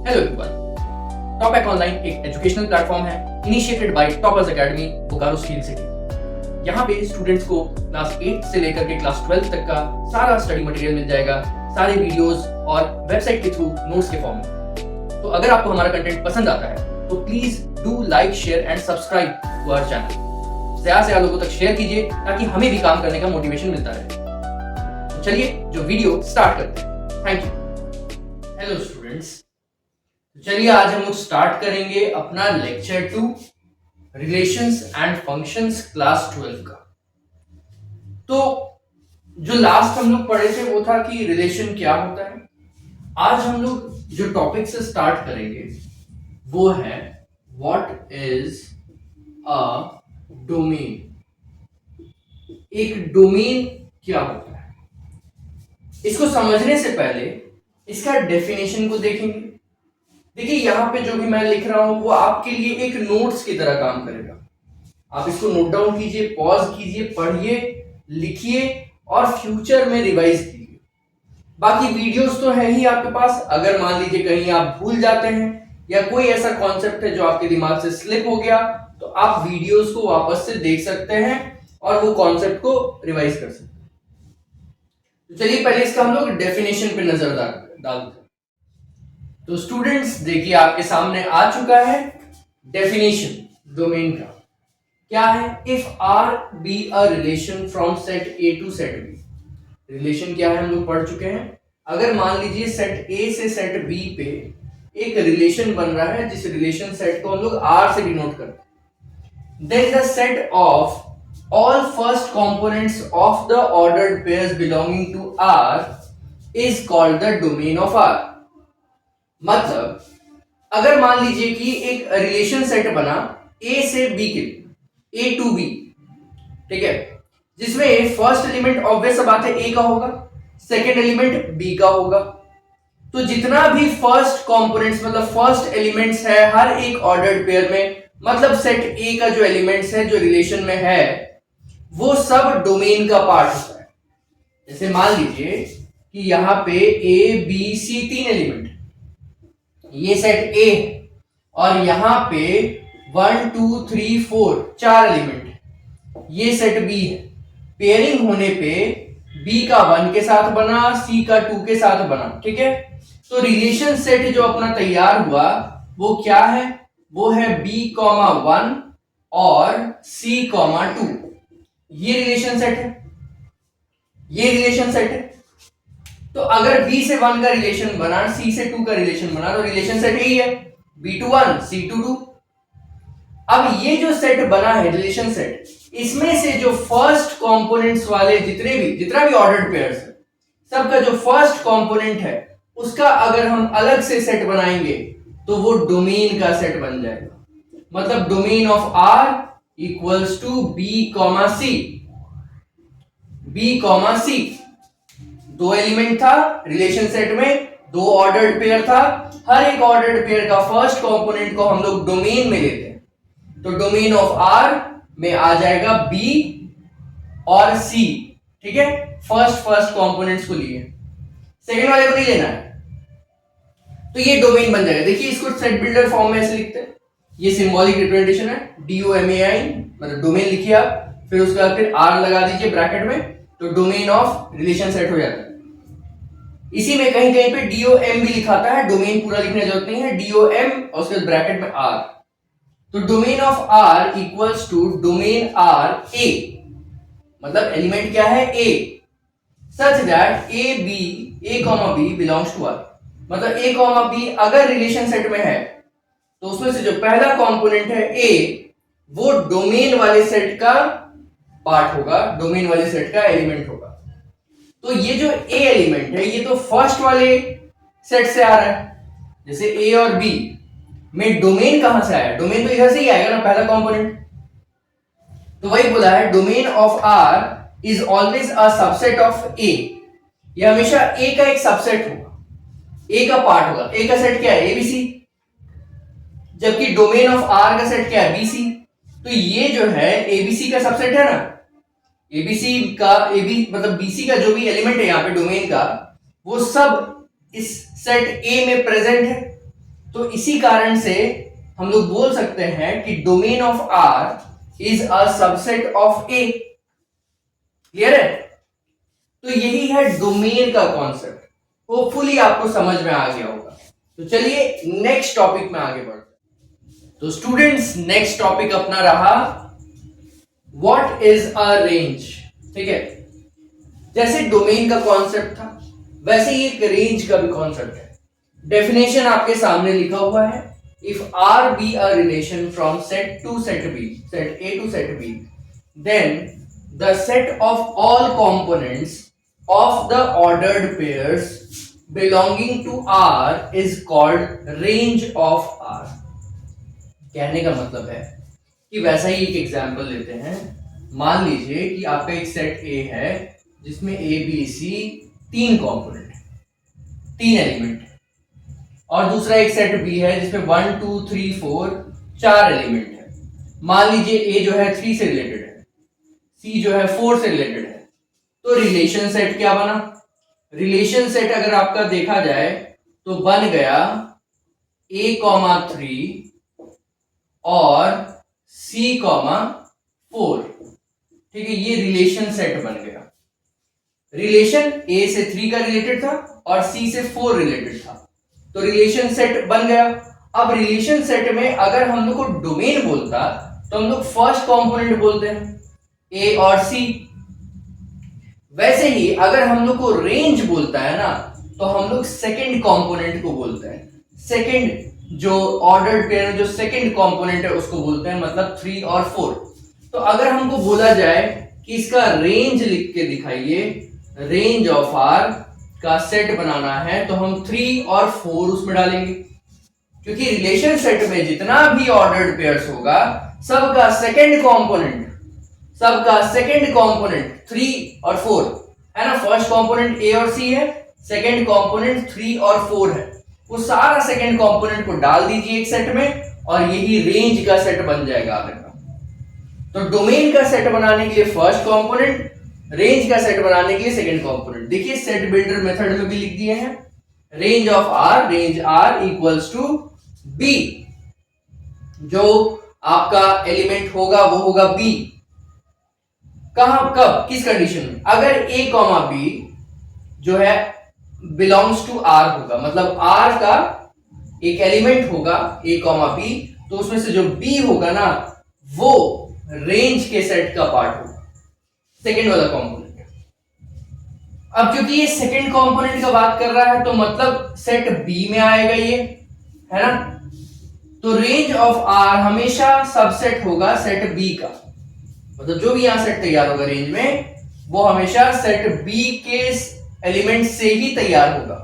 Hello everyone. Top online एक educational platform है initiated by toppers academy Bokaro steel city. यहाँ पे स्टूडेंट्स को क्लास 8 से लेकर के क्लास 12 तक का सारा स्टडी मटेरियल मिल जाएगा, सारे वीडियोस और वेबसाइट के थ्रू नोट्स के फॉर्म में। तो अगर आपको हमारा कंटेंट पसंद आता है तो please do like, share and subscribe to our channel. ज्यादा से ज्यादा लोगों तक शेयर कीजिए ताकि हमें भी काम करने का मोटिवेशन मिलता रहे। तो चलिए जो वीडियो स्टार्ट करते हैं। Thank you. हेलो स्टूडेंट्स, चलिए आज हम लोग स्टार्ट करेंगे अपना lecture 2 relations and functions class 12 का। तो जो लास्ट हम लोग पढ़े थे वो था कि रिलेशन क्या होता है। आज हम लोग जो टॉपिक से स्टार्ट करेंगे वो है व्हाट इज अ डोमेन। एक डोमेन क्या होता है, इसको समझने से पहले इसका डेफिनेशन को देखेंगे। देखिए यहाँ पे जो भी मैं लिख रहा हूं वो आपके लिए एक नोट्स की तरह काम करेगा। आप इसको नोट डाउन कीजिए, पॉज कीजिए, पढ़िए, लिखिए और फ्यूचर में रिवाइज कीजिए। बाकी वीडियोस तो है ही आपके पास। अगर मान लीजिए कहीं आप भूल जाते हैं या कोई ऐसा कॉन्सेप्ट है जो आपके दिमाग से स्लिप हो गया तो आप वीडियोस को वापस से देख सकते हैं और वो कॉन्सेप्ट को रिवाइज कर सकते हैं। तो चलिए पहले इसका हम लोग डेफिनेशन पे नजर डालते हैं। तो स्टूडेंट्स देखिए आपके सामने आ चुका है डेफिनेशन डोमेन का। क्या है? If R be a relation from set A to set B. Relation क्या है हम लोग पढ़ चुके हैं। अगर मान लीजिए सेट ए से सेट बी पे एक रिलेशन बन रहा है, जिस रिलेशन सेट को हम लोग आर से डिनोट करते हैं, there is a set of all first components of the ordered pairs belonging to R is called the domain of R. मतलब अगर मान लीजिए कि एक रिलेशन सेट बना ए से बी के लिए, ए टू बी, ठीक है, जिसमें फर्स्ट एलिमेंट ऑब्वियस बात है ए का होगा, सेकेंड एलिमेंट बी का होगा। तो जितना भी फर्स्ट कंपोनेंट्स मतलब फर्स्ट एलिमेंट्स है हर एक ऑर्डर्ड पेयर में, मतलब सेट ए का जो एलिमेंट्स है जो रिलेशन में है वो सब डोमेन का पार्ट होता है। जैसे मान लीजिए कि यहां पे ए बी सी 3 एलिमेंट, ये सेट ए है और यहां पे 1 2 3 4 4 एलिमेंट, ये सेट बी है। पेयरिंग होने पे बी का 1 के साथ बना, सी का 2 के साथ बना, ठीक है। तो रिलेशन सेट जो अपना तैयार हुआ वो क्या है? वो है बी कॉमा 1 और सी कॉमा 2। ये रिलेशन सेट है, ये रिलेशन सेट है। तो अगर B से 1 का रिलेशन बना, C से 2 का रिलेशन बना, तो रिलेशन सेट यही है B to 1 C to 2। अब ये जो सेट बना है रिलेशन सेट, इसमें से जो फर्स्ट कंपोनेंट्स वाले जितना भी ऑर्डर्ड पेयर्स है, सबका जो फर्स्ट कंपोनेंट है उसका अगर हम अलग से सेट बनाएंगे तो वो डोमेन का सेट बन जाएगा। मतलब domain of R equals to B comma C। B comma C दो एलिमेंट था रिलेशन सेट में, दो ऑर्डर्ड पेयर था। हर एक ऑर्डर्ड पेयर का फर्स्ट कंपोनेंट को हम लोग डोमेन में लेते हैं। तो डोमेन ऑफ आर में आ जाएगा बी और सी, ठीक है। फर्स्ट कंपोनेंट्स को लिए, सेकंड वाले को नहीं लेना है, तो ये डोमेन बन जाएगा। देखिए इसको सेट बिल्डर फॉर्म में ऐसे लिखते हैं। ये सिंबॉलिक रिप्रेजेंटेशन है, DOMAIN, मतलब डोमेन लिखिए आप, फिर उसके बाद फिर आर लगा दीजिए ब्रैकेट में, तो डोमेन ऑफ रिलेशन सेट हो जाता है। इसी में कहीं कहीं पे DOM भी लिखाता है, डोमेन पूरा लिखने की जरूरत नहीं है, DOM और उसके बाद ब्रैकेट में R। तो domain of R equals to domain R A, मतलब एलिमेंट क्या है A, such that A comma B belongs to R। मतलब A कॉमा B अगर रिलेशन सेट में है तो उसमें से जो पहला कंपोनेंट है A वो डोमेन वाले सेट का पार्ट होगा, डोमेन वाले सेट का एलिमेंट होगा। तो ये जो A एलिमेंट है ये तो फर्स्ट वाले सेट से आ रहा है। जैसे A और B में डोमेन कहां से आया? डोमेन तो इधर से ही आएगा ना, पहला कंपोनेंट। तो वही बोला है domain of R is always a subset of A। ये हमेशा A का एक सबसेट होगा, A का पार्ट होगा। A का सेट क्या है? ABC। जबकि डोमेन ऑफ R का सेट क्या है? BC। तो ये जो है ABC का सबसेट है ना, ABC का AB मतलब BC का जो भी एलिमेंट है यहाँ पे डोमेन का, वो सब इस सेट A में प्रेजेंट है। तो इसी कारण से हम लोग बोल सकते हैं कि domain of R is a subset of A. Clear है? तो यही है डोमेन का कॉन्सेप्ट। होपफुली आपको समझ में आ गया होगा। तो चलिए नेक्स्ट टॉपिक में आगे बढ़ते हैं। तो स्टूडेंट्स, नेक्स्ट टॉपिक अपना रहा व्हाट इज अ रेंज। ठीक है, जैसे डोमेन का कॉन्सेप्ट था वैसे ही एक रेंज का भी कॉन्सेप्ट है। डेफिनेशन आपके सामने लिखा हुआ है। If R be a relation from set to set B, set A to set B, then the set of all components of the ordered pairs belonging to R is called range of R. कहने का मतलब है कि वैसा ही एक example लेते हैं। मान लीजिए कि आपका एक सेट ए है जिसमें ए बी सी तीन कंपोनेंट है, तीन एलिमेंट है, और दूसरा एक सेट बी है जिसमें 1 2 3 4 चार एलिमेंट है। मान लीजिए ए जो है 3 से रिलेटेड है, सी जो है 4 से रिलेटेड है। तो रिलेशन सेट क्या बना? रिलेशन सेट अगर आपका देखा जाए तो बन गया a, 3 और c, 4। ठीक है, ये रिलेशन सेट बन गया। रिलेशन a से 3 का रिलेटेड था और c से 4 रिलेटेड था, तो रिलेशन सेट बन गया। अब रिलेशन सेट में अगर हम लोग को डोमेन बोलता तो हम लोग फर्स्ट कंपोनेंट बोलते हैं a और c। वैसे ही अगर हम लोग को रेंज बोलता है ना तो हम लोग सेकंड कंपोनेंट को बोलते हैं। सेकंड जो ऑर्डर्ड पेयर जो सेकंड कंपोनेंट है उसको बोलते हैं, मतलब 3 और 4। तो अगर हमको बोला जाए कि इसका रेंज लिख के दिखाइए, रेंज ऑफ आर का सेट बनाना है, तो हम 3 और 4 उसमें डालेंगे, क्योंकि रिलेशन सेट में जितना भी ऑर्डर्ड पेयर्स होगा सबका सेकंड कंपोनेंट 3 और 4 है ना। फर्स्ट कंपोनेंट ए और सी है, सेकंड कंपोनेंट 3 और 4 है। वो सारा सेकंड कंपोनेंट को डाल दीजिए एक सेट में और यही रेंज का सेट बन जाएगा आपका। तो डोमेन का सेट बनाने के लिए फर्स्ट कंपोनेंट, रेंज का सेट बनाने के लिए सेकंड कंपोनेंट। देखिए सेट बिल्डर मेथड में भी लिख दिए हैं, range R equals to B. जो आपका एलिमेंट होगा वो होगा बी। कहां, कब, किस कंडीशन में? अगर ए कॉमा बी जो है बिलोंग्स टू आर होगा, मतलब आर का एक एलिमेंट होगा ए कॉमा बी, तो उसमें से जो बी होगा ना वो रेंज के सेट का पार्ट होगा, सेकंड वाला कंपोनेंट। अब क्योंकि ये सेकंड कंपोनेंट का बात कर रहा है तो मतलब सेट बी में आएगा ये, है ना। तो रेंज ऑफ आर हमेशा सबसेट होगा सेट बी का, मतलब जो भी यहां सेट तैयार होगा रेंज में वो हमेशा सेट बी के एलिमेंट से ही तैयार होगा।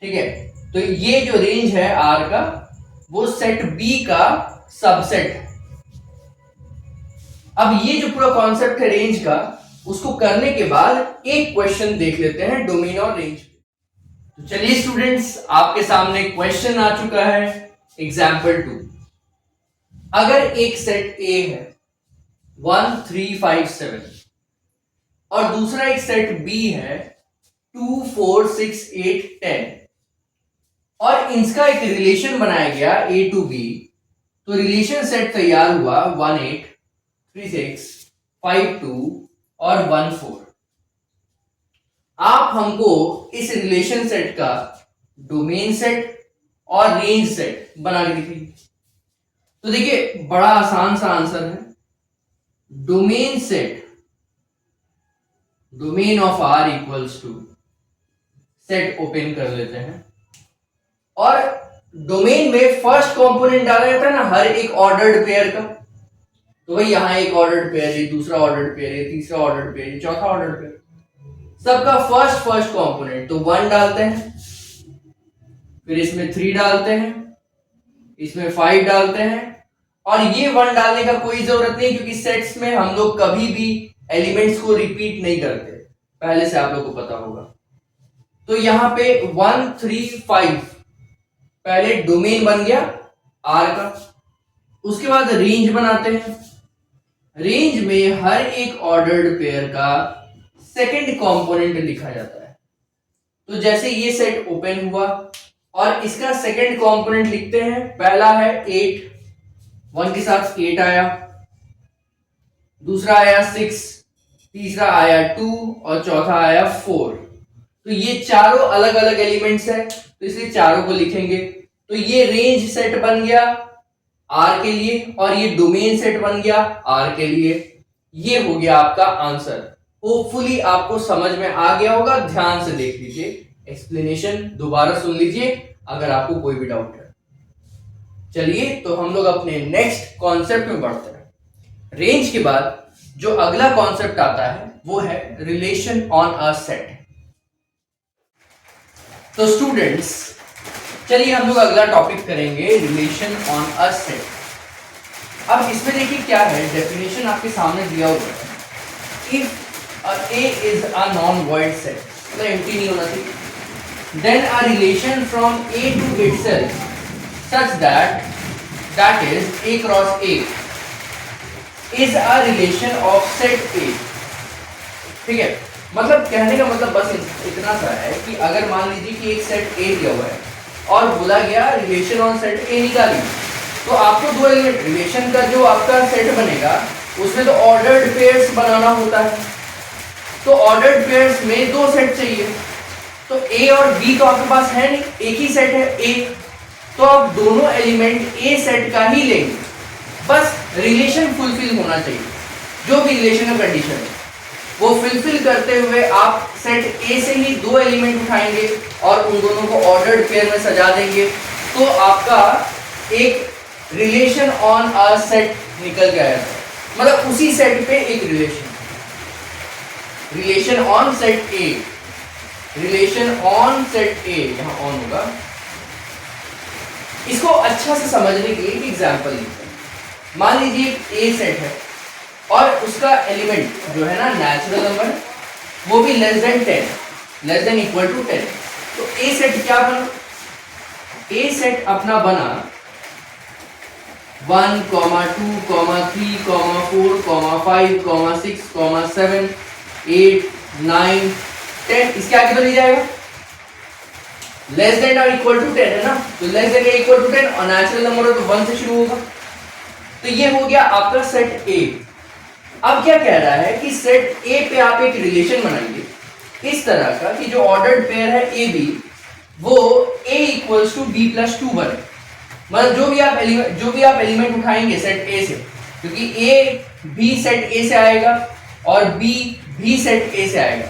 ठीक है, तो ये जो रेंज है आर का वो सेट बी का सबसेट है। अब ये जो पूरा कॉन्सेप्ट है रेंज का, उसको करने के बाद एक क्वेश्चन देख लेते हैं डोमेन और रेंज। तो चलिए स्टूडेंट्स, आपके सामने क्वेश्चन आ चुका है एग्जाम्पल 2। अगर एक सेट ए है 1 3 5 7 और दूसरा एक सेट बी है 2 4 6 8 10 और इनका एक रिलेशन बनाया गया ए टू बी, तो रिलेशन सेट तैयार हुआ 1 8 3 6 5 2 और 1 4। आप हमको इस रिलेशन सेट का डोमेन सेट और रेंज सेट बना के दिखाइए। तो देखिए बड़ा आसान सा आंसर है, domain set, domain of R equals to, set open कर लेते हैं और डोमेन में फर्स्ट कंपोनेंट डाला जाता है ना हर एक ऑर्डर्ड पेयर का। तो भाई यहां एक ऑर्डर्ड पेयर है, दूसरा ऑर्डर्ड पेयर है, तीसरा ऑर्डर्ड पेयर है, चौथा ऑर्डर्ड पेयर, सबका फर्स्ट कंपोनेंट तो 1 डालते हैं, फिर इसमें 3 डालते हैं, इसमें 5 डालते हैं, और ये 1 डालने का कोई जरूरत नहीं क्योंकि सेट्स में हम लोग कभी भी एलिमेंट्स को रिपीट नहीं करते, पहले से आप लोग को पता होगा। तो यहां पे 1 3 5 पहले डोमेन बन गया आर का। उसके बाद रेंज बनाते हैं, रेंज में हर एक ऑर्डर्ड पेयर का सेकंड कंपोनेंट लिखा जाता है। तो जैसे ये सेट ओपन हुआ और इसका सेकंड कंपोनेंट लिखते हैं। पहला है 8, 1 के साथ 8 आया, दूसरा आया 6, तीसरा आया 2 और चौथा आया 4। तो ये चारों अलग अलग एलिमेंट्स है, तो इसलिए चारों को लिखेंगे। तो ये रेंज सेट बन गया आर के लिए और ये डोमेन सेट बन गया आर के लिए। ये हो गया आपका आंसर। होपफुली आपको समझ में आ गया होगा। ध्यान से देख लीजिए, एक्सप्लेनेशन दोबारा सुन लीजिए अगर आपको कोई भी डाउट है। चलिए तो हम लोग अपने नेक्स्ट कॉन्सेप्ट में बढ़ते हैं। रेंज के बाद जो अगला कॉन्सेप्ट आता है वो है रिलेशन ऑन अ सेट। तो स्टूडेंट्स चलिए हम लोग अगला टॉपिक करेंगे रिलेशन ऑन अ सेट। अब इसमें देखिए क्या है, डेफिनेशन आपके सामने दिया हुआ है। If A is a non void set, मतलब एम्प्टी नहीं होना चाहिए, then a relation from A to itself such that is A cross A is a relation of set A. ठीक है, मतलब कहने का मतलब बस इतना सा है कि अगर मान लीजिए कि एक सेट ए दिया हुआ है और बोला गया रिलेशन ऑन सेट ए निकालिए, तो आपको दो एलिमेंट रिलेशन का जो आपका सेट बनेगा उसमें तो ऑर्डर्ड पेयर्स बनाना होता है। तो ऑर्डर्ड पेयर्स में दो सेट चाहिए, तो ए और बी तो आपके पास है नहीं, एक ही सेट है ए, तो आप दोनों एलिमेंट ए सेट का ही लेंगे। बस रिलेशन फुलफिल होना चाहिए, जो भी रिलेशन का कंडीशन है वो फुलफिल करते हुए आप सेट ए से ही दो एलिमेंट उठाएंगे और उन दोनों को ऑर्डर्ड पेयर में सजा देंगे, तो आपका एक रिलेशन ऑन अ सेट निकल के आएगा। मतलब उसी सेट पे एक relation on set A, relation on set ए, यहां ऑन होगा। इसको अच्छा से समझने के लिए एक एग्जांपल लेते हैं। मान लीजिए ए सेट है और उसका एलिमेंट जो है ना नेचुरल नंबर, वो भी less than 10, less than equal to 10। तो ए सेट क्या बना, ए सेट अपना बना 1, 2, 3, 4, 5, 6, 7, 8, 9, 10। इसके आगे तो नहीं जाएगा, लेस देन और इक्वल टू 10 है ना, तो लेस देन या इक्वल टू 10 और नेचुरल नंबर हो तो 1 से शुरू होगा। तो ये हो गया आपका सेट ए। अब क्या कह रहा है कि सेट ए पे आप एक रिलेशन बनाइए इस तरह का कि जो ऑर्डर्ड पेयर है ए बी, वो a equals to B plus 2 बने। मतलब जो भी आप एलिमेंट उठाएंगे सेट ए से, क्योंकि a भी सेट ए से आएगा और b भी सेट ए से आएगा,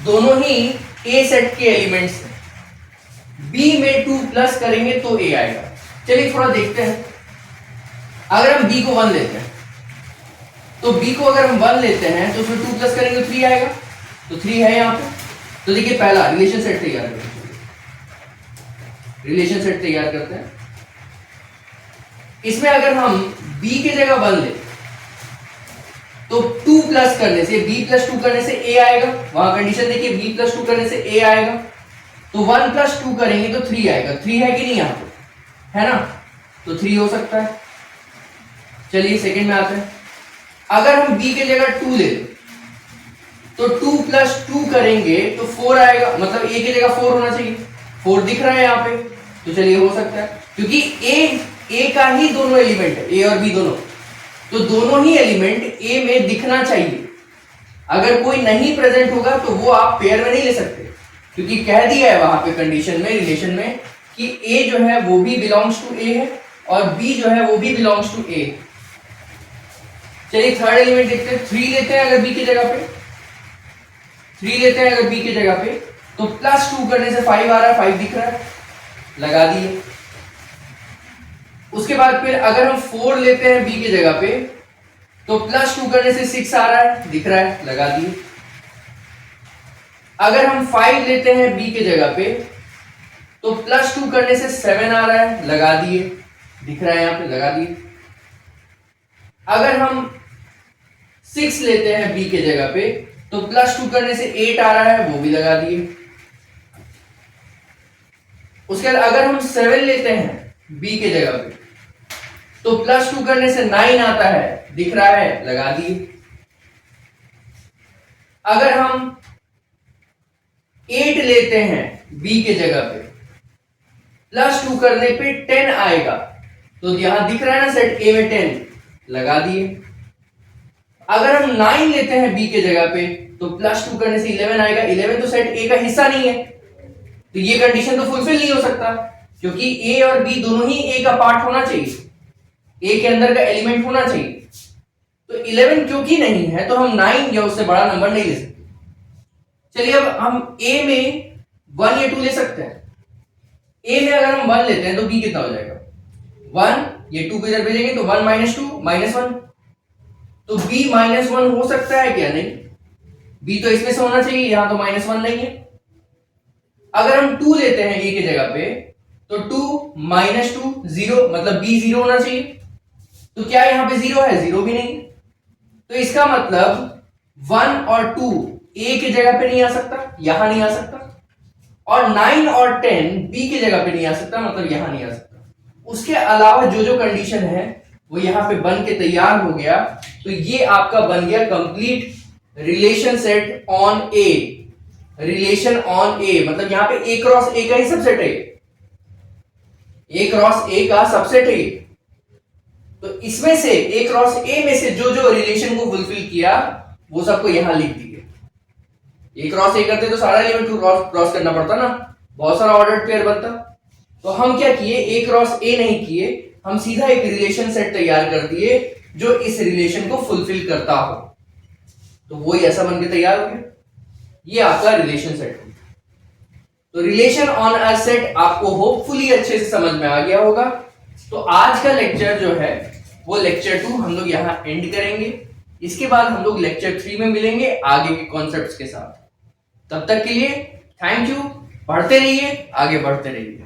दोनों ही a सेट के एलिमेंट्स हैं। b में 2 प्लस करेंगे तो a आएगा। चलिए थोड़ा देखते हैं। अगर हम b को 1 लेते हैं, तो b को अगर हम 1 लेते हैं तो उसमें 2 प्लस करेंगे तो 3 आएगा, तो 3 है यहाँ पे। तो देखिए पहला रिलेशन सेट तैयार करते हैं, रिलेशन सेट तैयार करते हैं। इसमें अगर हम b की जगह 1 ले तो 2 प्लस करने से, b प्लस 2 करने से a आएगा। वहां कंडीशन देखिए, b प्लस 2 करने से a आएगा, तो 1 प्लस 2 करेंगे तो 3 आएगा। 3 है कि नहीं यहाँ पे, है ना, तो 3 हो सकता है। चलिए सेकंड में आते हैं। अगर हम b की जगह 2 ले तो 2 प्लस 2 करेंगे तो 4 आएगा, मतलब a की जगह 4 होना चाहिए, 4 दिख रहा है यहाँ पे, तो चलिए हो सकता है, क्योंकि a का ही दोनों एलिमेंट है, a और b दोनों, तो दोनों ही एलिमेंट a में दिखना चाहिए। अगर कोई नहीं प्रेजेंट होगा तो वो आप पेयर में नहीं ले सकते, क्योंकि कह दिया है वहां पे कंडीशन में, रिलेशन में, कि a जो है वो भी बिलोंग्स टू a है और b जो है वो भी बिलोंग्स टू a। चलिए थर्ड एलिमेंट देखते हैं। 3 लेते हैं अगर b की जगह पे, 3 लेते हैं अगर b की जगह पे, तो प्लस 2 करने से 5 आ रहा है, 5 दिख रहा है, लगा दिए। उसके बाद फिर अगर हम 4 लेते हैं b की जगह पे, तो प्लस 2 करने से 6 आ रहा है, दिख रहा है, लगा दिए। अगर हम 5 लेते हैं b की जगह पे, तो प्लस 2 करने से 7 आ रहा है, लगा दिए, दिख रहा है यहां पे, लगा दिए। अगर हम 6 लेते हैं b की जगह पे, तो प्लस 2 करने से 8 आ रहा है, वो भी लगा दिए। उसके बाद अगर हम 7 लेते हैं b की जगह पे, तो प्लस 2 करने से 9 आता है, दिख रहा है, लगा दिए। अगर हम 8 लेते हैं b की जगह पे, +2 करने पे 10 आएगा, तो यहां दिख रहा है ना सेट ए में 10 लगा दिए। अगर हम 9 लेते हैं बी के जगह पे तो +2 करने से 11 आएगा, 11 तो सेट ए का हिस्सा नहीं है, तो ये कंडीशन तो फुलफिल नहीं हो सकता, क्योंकि ए और बी दोनों ही ए का पार्ट होना चाहिए, ए के अंदर का एलिमेंट होना चाहिए। तो 11 क्योंकि नहीं है तो हम 9 या उससे बड़ा नंबर नहीं ले सकते। चलिए अब हम ए में 1 या 2 ले सकते हैं। ए में अगर हम 1 लेते हैं तो बी कितना हो जाएगा, 1, ये 2 को इधर भेजेंगे तो 1 - 2 -1, तो b -1 हो सकता है क्या, नहीं, b तो इसमें से होना चाहिए, यहां तो -1 नहीं है। अगर हम 2 लेते हैं a की जगह पे तो 2 -2 0, मतलब b 0 होना चाहिए, तो क्या यहां पे 0 है, 0 भी नहीं, तो इसका मतलब 1 और 2 a की जगह पे नहीं आ सकता, यहां नहीं आ सकता, और 9 और 10 b की जगह पे नहीं आ सकता, मतलब यहां नहीं आ सकता। उसके अलावा जो जो कंडीशन है वो यहां पे बन के तैयार हो गया, तो ये आपका बन गया complete relation set on A. Relation on A मतलब यहां पे ए क्रॉस ए का ही सबसेट है, ए क्रॉस ए का सबसेट है, तो इसमें से ए क्रॉस ए में से जो जो रिलेशन को फुलफिल किया वो सबको यहां लिख दिए। ए क्रॉस ए करते तो सारा एलिमेंट को क्रॉस करना पड़ता ना, बहुत सारा ऑर्डर्ड पेयर बनता। तो हम क्या किए, ए क्रॉस ए नहीं किए, हम सीधा एक रिलेशन सेट तैयार कर दिए जो इस रिलेशन को फुलफिल करता हो, तो वो ही ऐसा बनके तैयार हो गया, ये आपका रिलेशन सेट। तो रिलेशन ऑन अ सेट आपको होपफुली अच्छे से समझ में आ गया होगा। तो आज का लेक्चर जो है वो लेक्चर 2 हम लोग यहाँ एंड करेंगे, इसके बाद हम लोग लेक्चर 3 में मिलेंगे आगे के कॉन्सेप्ट्स के साथ। तब तक के लिए थैंक यू, पढ़ते रहिए, आगे बढ़ते रहिए।